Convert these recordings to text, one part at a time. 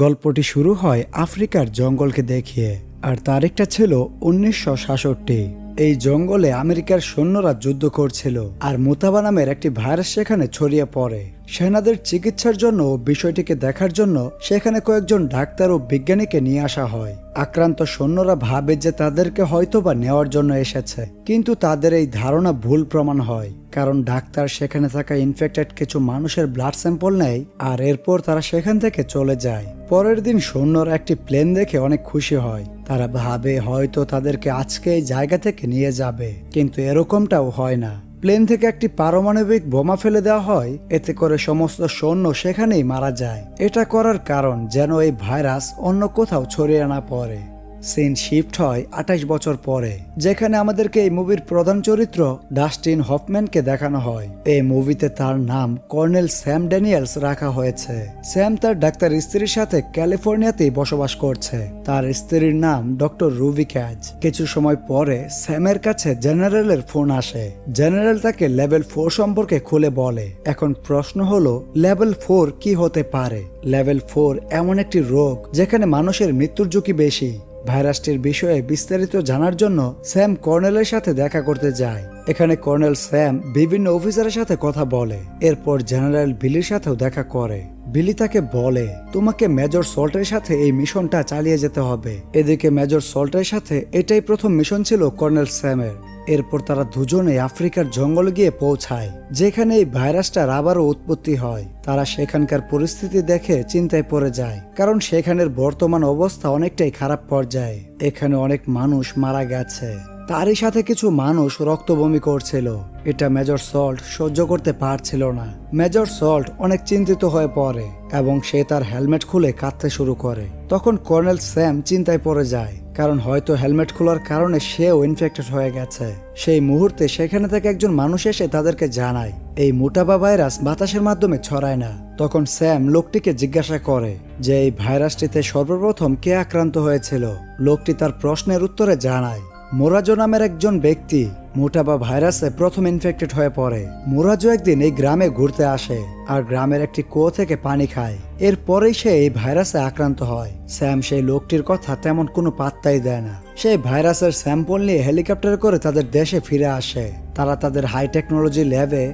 গল্পটি শুরু হয় আফ্রিকার জঙ্গলকে দেখিয়ে, আর তারিখটা ছিল 1966। এই জঙ্গলে আমেরিকার সৈন্যরা যুদ্ধ করছিল, আর মুতাবা নামের একটি ভাইরাস সেখানে ছড়িয়ে পড়ে। সেনাদের চিকিৎসার জন্য ও বিষয়টিকে দেখার জন্য সেখানে কয়েকজন ডাক্তার ও বিজ্ঞানীকে নিয়ে আসা হয়। আক্রান্ত সৈন্যরা ভাবে যে তাদেরকে হয়তোবা নেওয়ার জন্য এসেছে, কিন্তু তাদের এই ধারণা ভুল প্রমাণ হয়, কারণ ডাক্তার সেখানে থাকা ইনফেক্টেড কিছু মানুষের ব্লাড স্যাম্পল নেয়, আর এরপর তারা সেখান থেকে চলে যায়। পরের দিন সৈন্যরা একটি প্লেন দেখে অনেক খুশি হয়। তারা ভাবে হয়তো তাদেরকে আজকে এই জায়গা থেকে নিয়ে যাবে, কিন্তু এরকমটাও হয় না। প্লেন থেকে একটি পারমাণবিক বোমা ফেলে দেওয়া হয়, এতে করে সমস্ত সৈন্য সেখানেই মারা যায়। এটা করার কারণ যেন এই ভাইরাস অন্য কোথাও ছড়িয়ে না পড়ে। সিন শিফট হয় 28 বছর পরে, যেখানে আমাদেরকে এই মুভির প্রধান চরিত্র ডাস্টিন হফম্যানকে দেখানো হয়। এই মুভিতে তার নাম কর্নেল স্যাম ড্যানিয়েলস রাখা হয়েছে। স্যাম তার ডাক্তার স্ত্রীর সাথে ক্যালিফোর্নিয়াতেই বসবাস করছে। তার স্ত্রীর নাম ডক্টর রুবি ক্যাজ। কিছু সময় পরে স্যামের কাছে জেনারেলের ফোন আসে। জেনারেল তাকে লেভেল 4 সম্পর্কে খুলে বলে। এখন প্রশ্ন হলো, লেভেল 4 কি হতে পারে? লেভেল 4 এমন একটি রোগ যেখানে মানুষের মৃত্যুর ঝুঁকি বেশি। ভাইরাসটির বিষয়ে বিস্তারিত জানার জন্য স্যাম কর্নেলের সাথে দেখা করতে যায়। এখানে কর্নেল স্যাম বিভিন্ন অফিসারের সাথে কথা বলে। এরপর জেনারেল বিলির সাথেও দেখা করে। বিলি তাকে বলে, তোমাকে মেজর সল্টের সাথে এই মিশনটা চালিয়ে যেতে হবে। এদিকে মেজর সল্টের সাথে এটাই প্রথম মিশন ছিল কর্নেল স্যামের। এরপর তারা দুজনে আফ্রিকার জঙ্গলে গিয়ে পৌঁছায়, যেখানে এই ভাইরাসটার আবারও উৎপত্তি হয়। তারা সেখানকার পরিস্থিতি দেখে চিন্তায় পড়ে যায়, কারণ সেখানের বর্তমান অবস্থা অনেকটাই খারাপ পর্যায়ে। এখানে অনেক মানুষ মারা গেছে, তারই সাথে কিছু মানুষ রক্ত বমি করছিল। এটা মেজর সল্ট সহ্য করতে পারছিল না। মেজর সল্ট অনেক চিন্তিত হয়ে পড়ে এবং সে তার হেলমেট খুলে কাঁদতে শুরু করে। তখন কর্নেল স্যাম চিন্তায় পড়ে যায়, কারণ হয়তো হেলমেট খোলার কারণে সেও ইনফেক্টেড হয়ে গেছে। সেই মুহূর্তে সেখানে থেকে একজন মানুষ এসে তাদেরকে জানায়, এই মুটাবা ভাইরাস বাতাসের মাধ্যমে ছড়ায় না। তখন স্যাম লোকটিকে জিজ্ঞাসা করে যে এই ভাইরাসটিতে সর্বপ্রথম কে আক্রান্ত হয়েছিল। লোকটি তার প্রশ্নের উত্তরে জানায়, মোরাজো নামের একজন ব্যক্তি মুটাবা ভাইরাসে প্রথম ইনফেক্টেড হয়ে পড়ে। মোরাজো একদিন এই গ্রামে ঘুরতে আসে আর গ্রামের একটি কুয়ো থেকে পানি খায়। এরপরেই সে এই ভাইরাসে আক্রান্ত হয়। স্যাম সেই লোকটির কথা তেমন কোনো পাত্তাই দেয় না। সেই ভাইরাসের স্যাম্পল নিয়ে হেলিকপ্টারে করে তাদের দেশে ফিরে আসে। তারা তাদের হাই টেকনোলজি ল্যাবে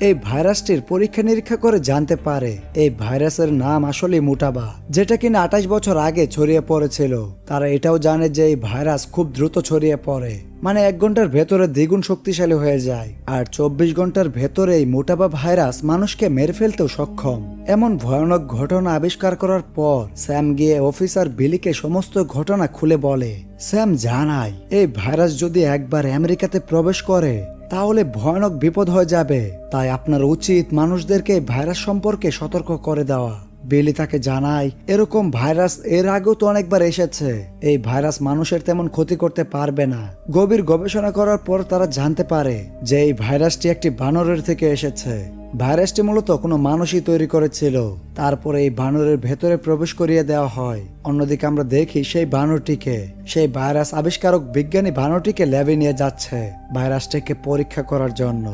এই ভাইরাসটির পরীক্ষা নিরীক্ষা করে জানতে পারে এই ভাইরাসের নাম আসলে মুটাবা, যেটা কিনা 28 বছর আগে ছড়িয়ে পড়েছিল। তারা এটাও জানে যে এই ভাইরাস খুব দ্রুত ছড়িয়ে পড়ে, মানে 1 ঘন্টার ভেতরে দ্বিগুণ শক্তিশালী হয়ে যায়। আর 24 ঘন্টার ভেতরে এই মুটাবা ভাইরাস মানুষকে মেরে ফেলতেও সক্ষম। এমন ভয়ানক ঘটনা আবিষ্কার করার পর স্যাম গিয়ে অফিসার বিলিকে সমস্ত ঘটনা খুলে বলে। স্যাম জানায়, এই ভাইরাস যদি একবার আমেরিকাতে প্রবেশ করে তাহলে ভয়ানক বিপদ হয়ে যাবে। তাই আপনার উচিত মানুষদেরকে ভাইরাস সম্পর্কে সতর্ক করে দেওয়া। বিলি তাকে জানায়, এরকম ভাইরাস এর আগেও তো অনেকবার এসেছে। এই ভাইরাস মানুষের তেমন ক্ষতি করতে পারবে না। গভীর গবেষণা করার পর তারা জানতে পারে যে এই ভাইরাসটি একটি বানরের থেকে এসেছে। ভাইরাসটি মূলত কোনো মানুষই তৈরি করেছিল। তারপরে এই বানরের ভেতরে প্রবেশ করিয়ে দেওয়া হয়। অন্যদিকে আমরা দেখি সেই বানরটিকে, সেই ভাইরাস আবিষ্কারক বিজ্ঞানী বানরটিকে ল্যাবে নিয়ে যাচ্ছে ভাইরাসটিকে পরীক্ষা করার জন্য।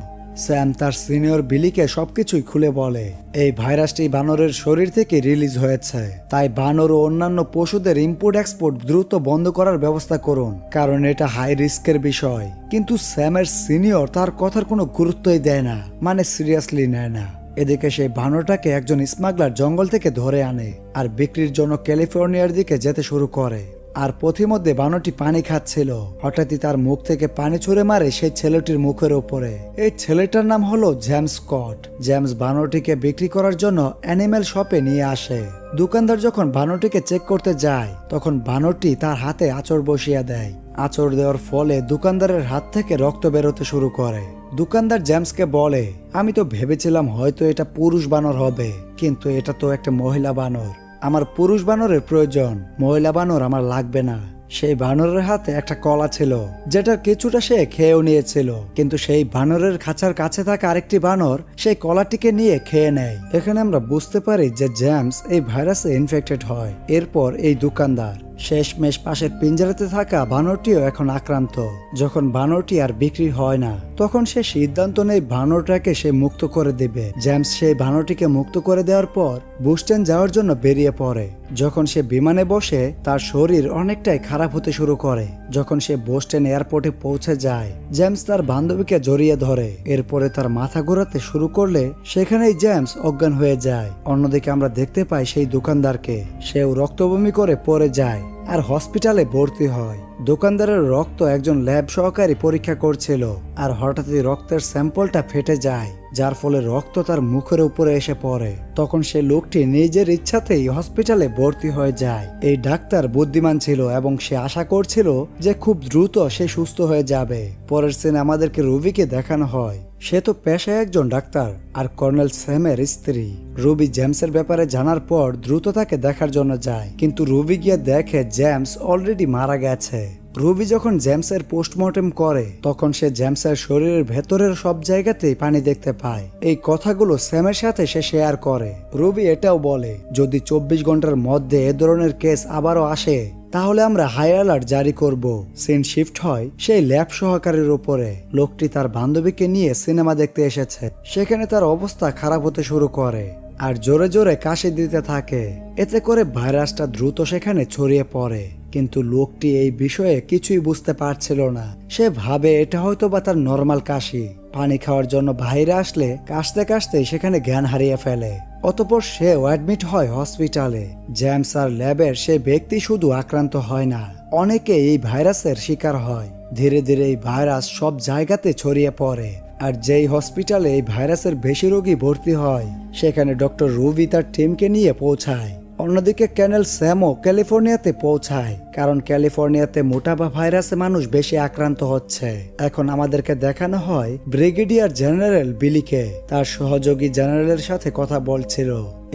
স্যাম তার সিনিয়র বিলিকে সবকিছুই খুলে বলে, এই ভাইরাসটি বানরের শরীর থেকে রিলিজ হয়েছে, তাই বানর ও অন্যান্য পশুদের ইম্পোর্ট এক্সপোর্ট দ্রুত বন্ধ করার ব্যবস্থা করুন, কারণ এটা হাই রিস্কের বিষয়। কিন্তু স্যামের সিনিয়র তার কথার কোনো গুরুত্বই দেয় না, মানে সিরিয়াসলি নেয় না। এদিকে সেই বানরটাকে একজন স্মাগলার জঙ্গল থেকে ধরে আনে আর বিক্রির জন্য ক্যালিফোর্নিয়ার দিকে যেতে শুরু করে। আর পথিমধ্যে বানরটি পানি খাচ্ছিল। হঠাৎই তার মুখ থেকে পানি ছুঁড়ে মারে সেই ছেলেটির মুখের উপরে। এই ছেলেটার নাম হলো জেমস স্কট। জেমস বানরটিকে বিক্রি করার জন্য অ্যানিমেল শপে নিয়ে আসে। দোকানদার যখন বানরটিকে চেক করতে যায় তখন বানরটি তার হাতে আঁচড় বসিয়ে দেয়। আঁচড় দেওয়ার ফলে দোকানদারের হাত থেকে রক্ত বেরোতে শুরু করে। দোকানদার জেমসকে বলে, আমি তো ভেবেছিলাম হয়তো এটা পুরুষ বানর হবে, কিন্তু এটা তো একটা মহিলা বানর। আমার পুরুষ বানরের প্রয়োজন, মহিলা বানর আমার লাগবে না। সেই বানরের হাতে একটা কলা ছিল, যেটার কিছুটা সে খেয়েও নিয়েছিল, কিন্তু সেই বানরের খাঁচার কাছে থাকা আরেকটি বানর সেই কলাটিকে নিয়ে খেয়ে নেয়। এখানে আমরা বুঝতে পারি যে জেমস এই ভাইরাসে ইনফেক্টেড হয়। এরপর এই দোকানদার শেষমেশ পাশের পিঞ্জারাতে থাকা বানরটিও এখন আক্রান্ত। যখন বানরটি আর বিক্রি হয় না তখন সে সিদ্ধান্ত নেয় বানরটাকে সে মুক্ত করে দেবে। জেমস সেই বানরটিকে মুক্ত করে দেওয়ার পর বুস্টেন যাওয়ার জন্য বেরিয়ে পড়ে। যখন সে বিমানে বসে তার শরীর অনেকটাই খারাপ হতে শুরু করে। যখন সে বোস্টন এয়ারপোর্টে পৌঁছে যায়, জেমস তার বান্ধবীকে জড়িয়ে ধরে। এরপরে তার মাথা ঘোরাতে শুরু করলে সেখানেই জেমস অজ্ঞান হয়ে যায়। অন্যদিকে আমরা দেখতে পাই সেই দোকানদারকে, সেও রক্তবমি করে পড়ে যায় আর হসপিটালে ভর্তি হয়। দোকানদারের রক্ত একজন ল্যাব সহকারী পরীক্ষা করছিল, আর হঠাৎই রক্তের স্যাম্পলটা ফেটে যায়, যার ফলে রক্ত তার মুখের উপরে এসে পড়ে। তখন সে লোকটি নিজের ইচ্ছাতেই হসপিটালে ভর্তি হয়ে যায়। এই ডাক্তার বুদ্ধিমান ছিল এবং সে আশা করছিল যে খুব দ্রুত সে সুস্থ হয়ে যাবে। পরের সিনে আমাদেরকে রুবিকে দেখানো হয়। সে তো পেশায় একজন ডাক্তার আর কর্নেল স্যামের স্ত্রী। রুবি জেমসের ব্যাপারে জানার পর দ্রুত তাকে দেখার জন্য যায়, কিন্তু রুবি গিয়ে দেখে জেমস অলরেডি মারা গেছে। রুবি যখন জেমসের পোস্টমর্টেম করে তখন সে জেমসের শরীরের ভেতরের সব জায়গাতেই পানি দেখতে পায়। এই কথাগুলো স্যামের সাথে সে শেয়ার করে। রুবি এটাও বলে যদি 24 ঘন্টার মধ্যে এ ধরনের কেস আবারও আসে তাহলে আমরা হাই অ্যালার্ট জারি করব। সিন শিফট হয় সেই ল্যাব সহকারীর উপরে। লোকটি তার বান্ধবীকে নিয়ে সিনেমা দেখতে এসেছে। সেখানে তার অবস্থা খারাপ হতে শুরু করে আর জোরে জোরে কাশি দিতে থাকে। এতে করে ভাইরাসটা দ্রুত সেখানে ছড়িয়ে পড়ে। কিন্তু লোকটি এই বিষয়ে কিছুই বুঝতে পারছিল না। সে ভাবে এটা হয়তো বা তার নর্মাল কাশি। পানি খাওয়ার জন্য বাইরে আসলে কাশতে কাশতে সেখানে জ্ঞান হারিয়ে ফেলে। অতঃপর সেও অ্যাডমিট হয় হসপিটালে। জেমস আর ল্যাবের সে ব্যক্তি শুধু আক্রান্ত হয় না, অনেকে এই ভাইরাসের শিকার হয়। ধীরে ধীরে এই ভাইরাস সব জায়গাতে ছড়িয়ে পড়ে। আর যেই হসপিটালে এই ভাইরাসের বেশি রোগী ভর্তি হয় সেখানে ডক্টর রুবি তার টিমকে নিয়ে পৌঁছায়। অন্যদিকে কর্নেল স্যামও ক্যালিফোর্নিয়াতে পৌঁছায়, কারণ ক্যালিফোর্নিয়াতে মোটাবা ভাইরাসে মানুষ বেশি আক্রান্ত হচ্ছে। এখন আমাদেরকে দেখানো হয় ব্রিগেডিয়ার জেনারেল বিলিকে তার সহযোগী জেনারেলের সাথে কথা বলছিল।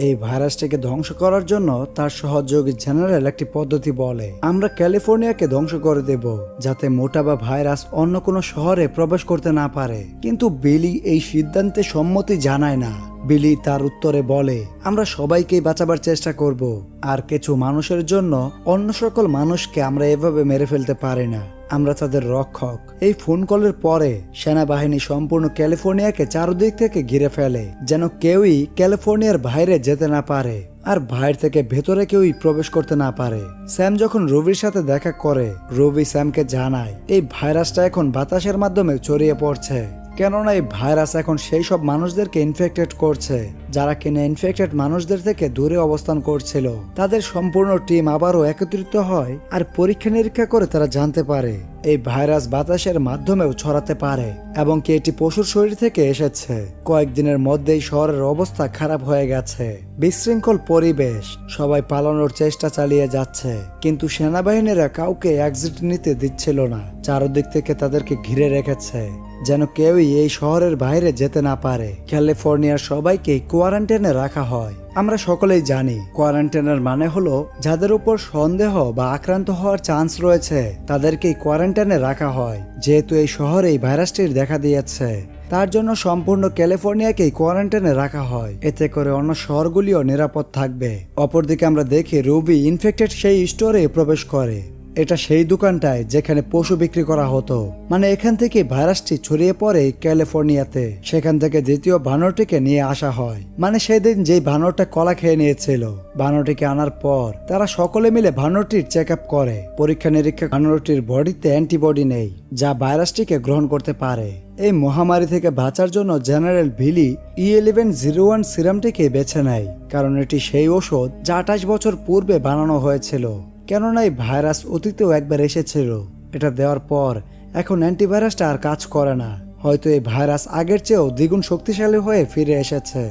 এই ভাইরাসটাকে ধ্বংস করার জন্য তার সহযোগী জেনারেল একটি পদ্ধতি বলে, আমরা ক্যালিফোর্নিয়াকে ধ্বংস করে দেব যাতে মোটাবা ভাইরাস অন্য কোনো শহরে প্রবেশ করতে না পারে। কিন্তু বিলি এই সিদ্ধান্তে সম্মতি জানায় না। বিলি তার উত্তরে বলে, আমরা সবাইকেই বাঁচাবার চেষ্টা করব, আর কিছু মানুষের জন্য অন্য সকল মানুষকে আমরা এভাবে মেরে ফেলতে পারি না, আমরা তাদের রক্ষক। এই ফোন কলের পরে সেনাবাহিনী সম্পূর্ণ ক্যালিফোর্নিয়াকে চারদিক থেকে ঘিরে ফেলে, যেন কেউই ক্যালিফোর্নিয়ার বাইরে যেতে না পারে আর বাইরে থেকে ভেতরে কেউই প্রবেশ করতে না পারে। স্যাম যখন রুবির সাথে দেখা করে, রুবি স্যামকে জানায় এই ভাইরাসটা এখন বাতাসের মাধ্যমে ছড়িয়ে পড়ছে, কেননা এই ভাইরাস এখন সেই সব মানুষদেরকে ইনফেক্টেড করছে যারা কিনা ইনফেক্টেড মানুষদের থেকে দূরে অবস্থান করছিল। তাদের সম্পূর্ণ টিম আবারও একত্রিত হয় আর পরীক্ষা নিরীক্ষা করে তারা জানতে পারে এই ভাইরাস বাতাসের মাধ্যমেও ছড়াতে পারে এবং কি এটি পশুর শরীর থেকে এসেছে। কয়েকদিনের মধ্যেই শহরের অবস্থা খারাপ হয়ে গেছে। বিশৃঙ্খল পরিবেশ, সবাই পালানোর চেষ্টা চালিয়ে যাচ্ছে, কিন্তু সেনাবাহিনীরা কাউকে এক্সিট নিতে দিচ্ছিল না। চারদিক থেকে তাদেরকে ঘিরে রেখেছে যেন কেউই এই শহরের বাইরে যেতে না পারে। ক্যালিফোর্নিয়ার সবাইকে কোয়ারেন্টাইনে রাখা হয়। আমরা সকলেই জানি কোয়ারেন্টাইনের মানে হলো যাদের উপর সন্দেহ বা আক্রান্ত হওয়ার চান্স রয়েছে তাদেরকেই কোয়ারেন্টাইনে রাখা হয়। যেহেতু এই শহরে এই ভাইরাসটির দেখা দিয়েছে তার জন্য সম্পূর্ণ ক্যালিফোর্নিয়াকেই কোয়ারেন্টাইনে রাখা হয়, এতে করে অন্য শহরগুলিও নিরাপদ থাকবে। অপরদিকে আমরা দেখি রুবি ইনফেক্টেড সেই স্টোরে প্রবেশ করে। এটা সেই দোকানটায় যেখানে পশু বিক্রি করা হতো, মানে এখান থেকে ভাইরাসটি ছড়িয়ে পড়ে ক্যালিফোর্নিয়াতে। সেখান থেকে দ্বিতীয় বানরটিকে নিয়ে আসা হয়, মানে সেদিন যেই বানরটা কলা খেয়ে নিয়েছিল। বানরটিকে আনার পর তারা সকলে মিলে বানরটির চেক আপ করে। পরীক্ষা নিরীক্ষা বানরটির বডিতে অ্যান্টিবডি নেই যা ভাইরাসটিকে গ্রহণ করতে পারে। এই মহামারী থেকে বাঁচার জন্য জেনারেল ভিলি E1101 সিরামটিকে বেছে নেয়, কারণ এটি সেই ওষুধ যা 28 বছর পূর্বে বানানো হয়েছিল। কেননা এই ভাইরাস অতীতেও একবার এসেছিল। এটা দেওয়ার পর এখন অ্যান্টিভাইরাসটা আর কাজ করে না। হয়তো এই ভাইরাস আগের চেয়েও দ্বিগুণ শক্তিশালী হয়ে ফিরে এসেছে।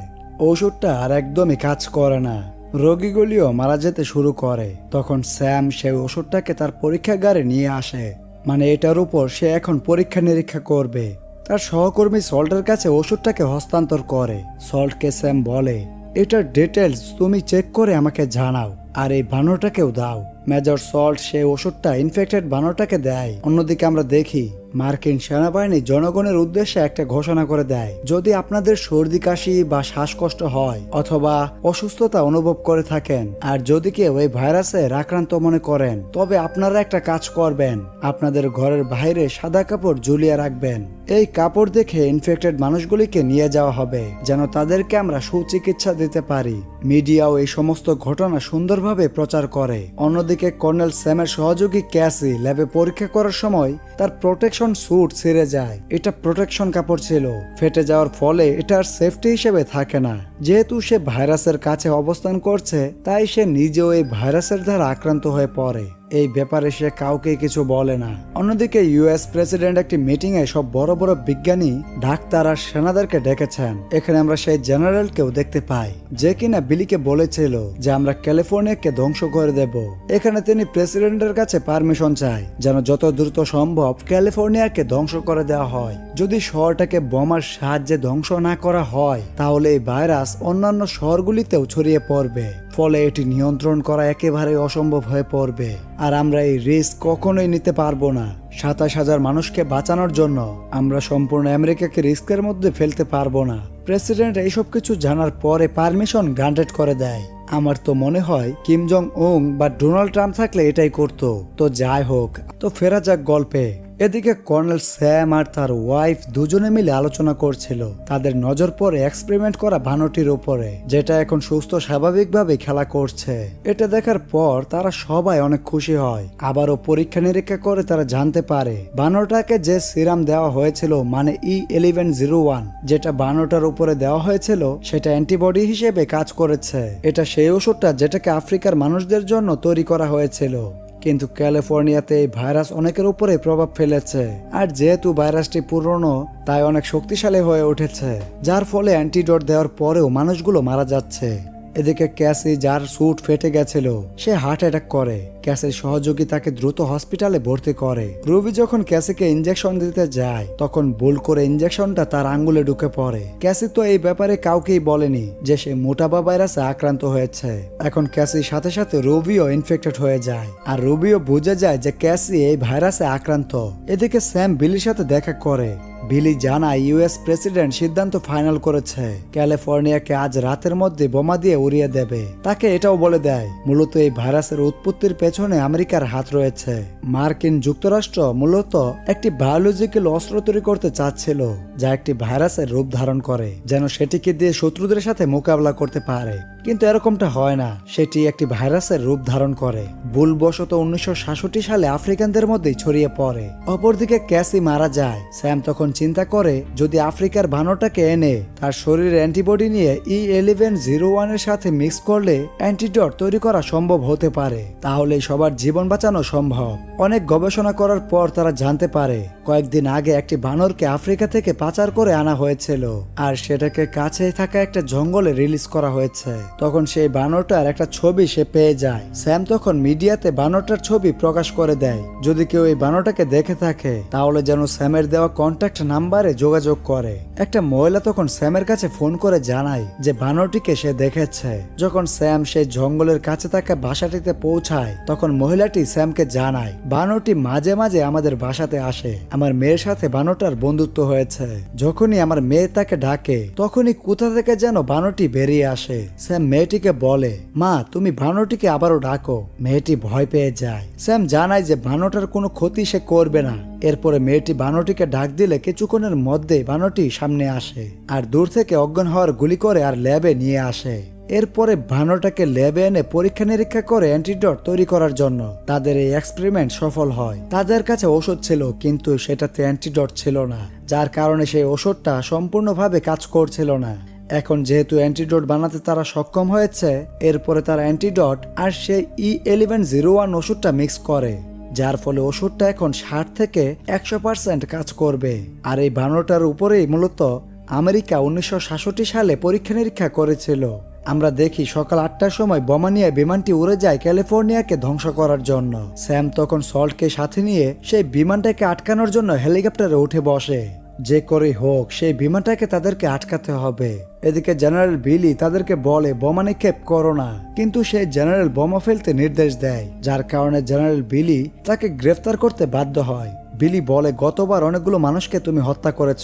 ওষুধটা আর একদমই কাজ করে না। রোগীগুলিও মারা যেতে শুরু করে। তখন স্যাম সেই ওষুধটাকে তার পরীক্ষাগারে নিয়ে আসে, মানে এটার উপর সে এখন পরীক্ষা নিরীক্ষা করবে। তার সহকর্মী সল্টের কাছে ওষুধটাকে হস্তান্তর করে। সল্টকে স্যাম বলে, এটার ডিটেলস তুমি চেক করে আমাকে জানাও, আর এই বানরটাকেও দাও। মেজর সল্ট সেই ওষুধটা ইনফেক্টেড বানরটাকে দেয়। অন্যদিকে আমরা দেখি মার্কিন সেনাবাহিনী জনগণের উদ্দেশ্যে একটা ঘোষণা করে দেয়, যদি আপনাদের সর্দি কাশি বা শ্বাসকষ্ট হয় অথবা অসুস্থতা অনুভব করে থাকেন আর যদি কেউ এই ভাইরাসের আক্রান্ত মনে করেন, তবে আপনারা একটা কাজ করবেন, আপনাদের ঘরের বাইরে সাদা কাপড় ঝুলিয়ে রাখবেন। এই কাপড় দেখে ইনফেক্টেড মানুষগুলিকে নিয়ে যাওয়া হবে যেন তাদেরকে আমরা সুচিকিৎসা দিতে পারি। মিডিয়াও এই সমস্ত ঘটনা সুন্দরভাবে প্রচার করে। অন্যদিকে কর্নেল স্যামের সহযোগী ক্যাসি ল্যাবে পরীক্ষা করার সময় তার প্রোটেকশন স্যুট ছিঁড়ে যায়। এটা প্রোটেকশন কাপড় ছিল, ফেটে যাওয়ার ফলে এটা আর সেফটি হিসেবে থাকে না। যেহেতু সে ভাইরাসের কাছে অবস্থান করছে, তাই সে নিজেও এই ভাইরাসের দ্বারা আক্রান্ত হয়ে পড়ে। এই ব্যাপারে সে কাউকে কিছু বলে না। অন্যদিকে ইউএস প্রেসিডেন্ট একটি মিটিং এ সব বড় বড় বিজ্ঞানী, ডাক্তার আর সেনাদেরকে ডেকেছেন। এখানে আমরা সেই জেনারেলকেও দেখতে পাই যে কিনা বিলিকে বলেছিল যে আমরা ক্যালিফোর্নিয়াকে ধ্বংস করে দেব। এখানে তিনি প্রেসিডেন্টের কাছে পারমিশন চায় যেন যত দ্রুত সম্ভব ক্যালিফোর্নিয়াকে ধ্বংস করে দেওয়া হয়। যদি শহরটাকে বোমার সাহায্যে ধ্বংস না করা হয়, তাহলে এই ভাইরাস অন্যান্য শহরগুলিতেও ছড়িয়ে পড়বে, ফলে এটি নিয়ন্ত্রণ করা একেবারে অসম্ভব হয়ে পড়বে। আর আমরা এই রিস্ক কখনোই নিতে পারবো না। 27,000 মানুষকে বাঁচানোর জন্য আমরা সম্পূর্ণ আমেরিকাকে রিস্কের মধ্যে ফেলতে পারবো না। প্রেসিডেন্ট এইসব কিছু জানার পরে পারমিশন গ্রান্টেড করে দেয়। আমার তো মনে হয় কিম জং উং বা ডোনাল্ড ট্রাম্প থাকলে এটাই করতো। তো যাই হোক, তো ফেরা যাক গল্পে। এদিকে কর্নেল স্যাম আর তার ওয়াইফ দুজনে মিলে আলোচনা করছিল। তাদের নজর পড়ে এক্সপেরিমেন্ট করা বানরটির উপরে, যেটা এখন সুস্থ স্বাভাবিকভাবে খেলা করছে। এটা দেখার পর তারা সবাই অনেক খুশি হয়। আবারও পরীক্ষা নিরীক্ষা করে তারা জানতে পারে বানরটাকে যে সিরাম দেওয়া হয়েছিল, মানে E1101, যেটা বানরটার উপরে দেওয়া হয়েছিল, সেটা অ্যান্টিবডি হিসেবে কাজ করেছে। এটা সেই ওষুধটা যেটাকে আফ্রিকার মানুষদের জন্য তৈরি করা হয়েছিল। কিন্তু ক্যালিফোর্নিয়াতে এই ভাইরাস অনেকের উপরে প্রভাব ফেলেছে, আর যেহেতু ভাইরাসটি পুরনো, তাই অনেক শক্তিশালী হয়ে উঠেছে, যার ফলে অ্যান্টিডোট দেওয়ার পরেও মানুষগুলো মারা যাচ্ছে। এদিকে ক্যাসি, যার স্যুট ফেটে গেছিল, সে হার্ট অ্যাটাক করে। ক্যাসির সহযোগী তাকে দ্রুত হসপিটালে ভর্তি করে। রুবি যখন ক্যাসিকে ইনজেকশন দিতে যায়, তখন ভুল করে ইনজেকশনটা তার আঙ্গুলে ঢুকে পড়ে। ক্যাসি তো এই ব্যাপারে কাউকেই বলেনি যে সে মোটাবা ভাইরাসে আক্রান্ত হয়েছে। এখন ক্যাসির সাথে সাথে রুবিও ইনফেক্টেড হয়ে যায়, আর রুবিও বুঝে যায় যে ক্যাসি এই ভাইরাসে আক্রান্ত। এদিকে স্যাম বিলির সাথে দেখা করে। বিলি জানায় ইউএস প্রেসিডেন্ট সিদ্ধান্ত ফাইনাল করেছে, ক্যালিফোর্নিয়াকে আজ রাতের মধ্যে বোমা দিয়ে উড়িয়ে দেবে। তাকে এটাও বলে দেয় মূলত এই ভাইরাসের উৎপত্তির পেছনে আমেরিকার হাত রয়েছে। মার্কিন যুক্তরাষ্ট্র মূলত একটি বায়োলজিক্যাল অস্ত্র তৈরি করতে চাচ্ছিল, যা একটি ভাইরাসের রূপ ধারণ করে, যেন সেটিকে দিয়ে শত্রুদের সাথে মোকাবেলা করতে পারে। কিন্তু এরকমটা হয় না, সেটি একটি ভাইরাসের রূপ ধারণ করে। ভুলবশত 1966 সালে আফ্রিকানদের মধ্যেই ছড়িয়ে পড়ে। অপরদিকে ক্যাসি মারা যায়। স্যাম তখন চিন্তা করে যদি আফ্রিকার বানরটাকে এনে তার শরীরে অ্যান্টিবডি নিয়ে E1101 এর সাথে মিক্স করলে অ্যান্টিডট তৈরি করা সম্ভব হতে পারে, তাহলে সবার জীবন বাঁচানো সম্ভব। অনেক গবেষণা করার পর তারা জানতে পারে কয়েকদিন আগে একটি বানরকে আফ্রিকা থেকে পাচার করে আনা হয়েছিল, আর সেটাকে কাছে থাকা একটা জঙ্গলে রিলিজ করা হয়েছে। তখন সেই বানরটার একটা ছবি সে পেয়ে যায়। স্যাম তখন মিডিয়াতে বানরটার ছবি প্রকাশ করে দেয়। যদি কেউ এই বানরটাকে দেখে থাকে, তাহলে যেন স্যামের দেওয়া কন্ট্যাক্ট নাম্বারে যোগাযোগ করে। একটা মহিলা তখন স্যামের কাছে ফোন করে জানায় যে বানরটিকে সে দেখেছে। যখন স্যাম সেই জঙ্গলের কাছে থাকা বাসাটিতে পৌঁছায়, তখন মহিলাটি স্যামকে জানায় বানরটি মাঝে মাঝে আমাদের বাসাতে আসে, আমার মেয়ের সাথে বানরটার বন্ধুত্ব হয়েছে। যখনই আমার মেয়ে তাকে ডাকে, তখনই কোথা থেকে যেন বানরটি বেরিয়ে আসে। স্যাম মেয়েটিকে বলে, মা তুমি বানরটিকে আবারও ডাকো। মেয়েটি ভয় পেয়ে যায়। স্যাম জানায় যে বানরটার কোনো ক্ষতি সে করবে না। এরপরে মেয়েটি বানরটিকে ডাক দিলে কিছুক্ষণের মধ্যে বানরটি সামনে আসে, আর দূর থেকে অজ্ঞান হওয়ার গুলি করে আর ল্যাবে নিয়ে আসে। এরপরে বানরটাকে ল্যাবে এনে পরীক্ষা নিরীক্ষা করে অ্যান্টিডট তৈরি করার জন্য তাদের এই এক্সপেরিমেন্ট সফল হয়। তাদের কাছে ওষুধ ছিল, কিন্তু সেটাতে অ্যান্টিডট ছিল না, যার কারণে সেই ওষুধটা সম্পূর্ণভাবে কাজ করছিল না। এখন যেহেতু অ্যান্টিডট বানাতে তারা সক্ষম হয়েছে, এরপরে তারা অ্যান্টিডট আর সেই E1101 ওষুধটা মিক্স করে, যার ফলে ওষুধটা এখন 60 থেকে 100% কাজ করবে। আর এই বানরটার উপরেই মূলত আমেরিকা 1966 সালে পরীক্ষা নিরীক্ষা করেছিল। আমরা দেখি সকাল 8টার সময় বোমা নিয়ে বিমানটি উড়ে যায় ক্যালিফোর্নিয়াকে ধ্বংস করার জন্য। স্যাম তখন সল্টকে সাথে নিয়ে সেই বিমানটাকে আটকানোর জন্য হেলিকপ্টারে উঠে বসে। যে করে হোক সেই বিমানটাকে তাদেরকে আটকাতে হবে। এদিকে জেনারেল বিলি তাদেরকে বলে বোমা নিক্ষেপ করো না, কিন্তু সেই জেনারেল বোমা ফেলতে নির্দেশ দেয়, যার কারণে জেনারেল বিলি তাকে গ্রেফতার করতে বাধ্য হয়। বিলি বলে গতবার অনেকগুলো মানুষকে তুমি হত্যা করেছ,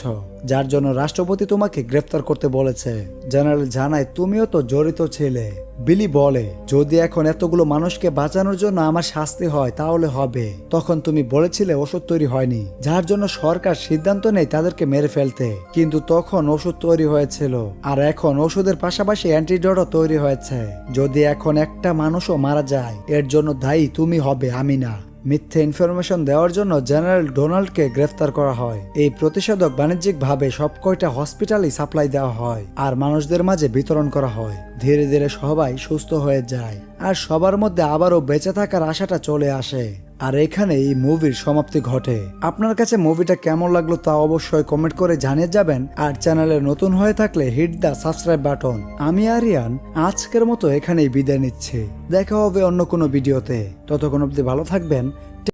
যার জন্য রাষ্ট্রপতি তোমাকে গ্রেফতার করতে বলেছে। জেনারেল জানায় তুমিও তো জড়িত ছিলে। বিলি বলে যদি এখন এতগুলো মানুষকে বাঁচানোর জন্য আমার শাস্তি হয় তাহলে হবে। তখন তুমি বলেছিলে ওষুধ তৈরি হয়নি, যার জন্য সরকার সিদ্ধান্ত নেই তাদেরকে মেরে ফেলতে, কিন্তু তখন ওষুধ তৈরি হয়েছিল, আর এখন ওষুধের পাশাপাশি অ্যান্টিডোটও তৈরি হয়েছে। যদি এখন একটা মানুষও মারা যায় এর জন্য দায়ী তুমি হবে, আমি না। মিথ্যে ইনফরমেশন দেওয়ার জন্য জেনারেল ডোনাল্ডকে গ্রেফতার করা হয়। এই প্রতিষেধক বাণিজ্যিকভাবে সব কয়টা হসপিটালে সাপ্লাই দেওয়া হয় আর মানুষদের মাঝে বিতরণ করা হয়। ধীরে ধীরে সবাই সুস্থ হয়ে যায় আর সবার মধ্যে আবারও বেঁচে থাকার আশাটা চলে আসে। আর এখানে এই মুভির সমাপ্তি ঘটে। আপনার কাছে মুভিটা কেমন লাগলো তা অবশ্যই কমেন্ট করে জানিয়ে যাবেন। আর চ্যানেলে নতুন হয়ে থাকলে হিট দ্য সাবস্ক্রাইব বাটন। আমি আরিয়ান আজকের মতো এখানেই বিদায় নিচ্ছি। দেখা হবে অন্য কোনো ভিডিওতে। ততক্ষণ অবধি ভালো থাকবেন,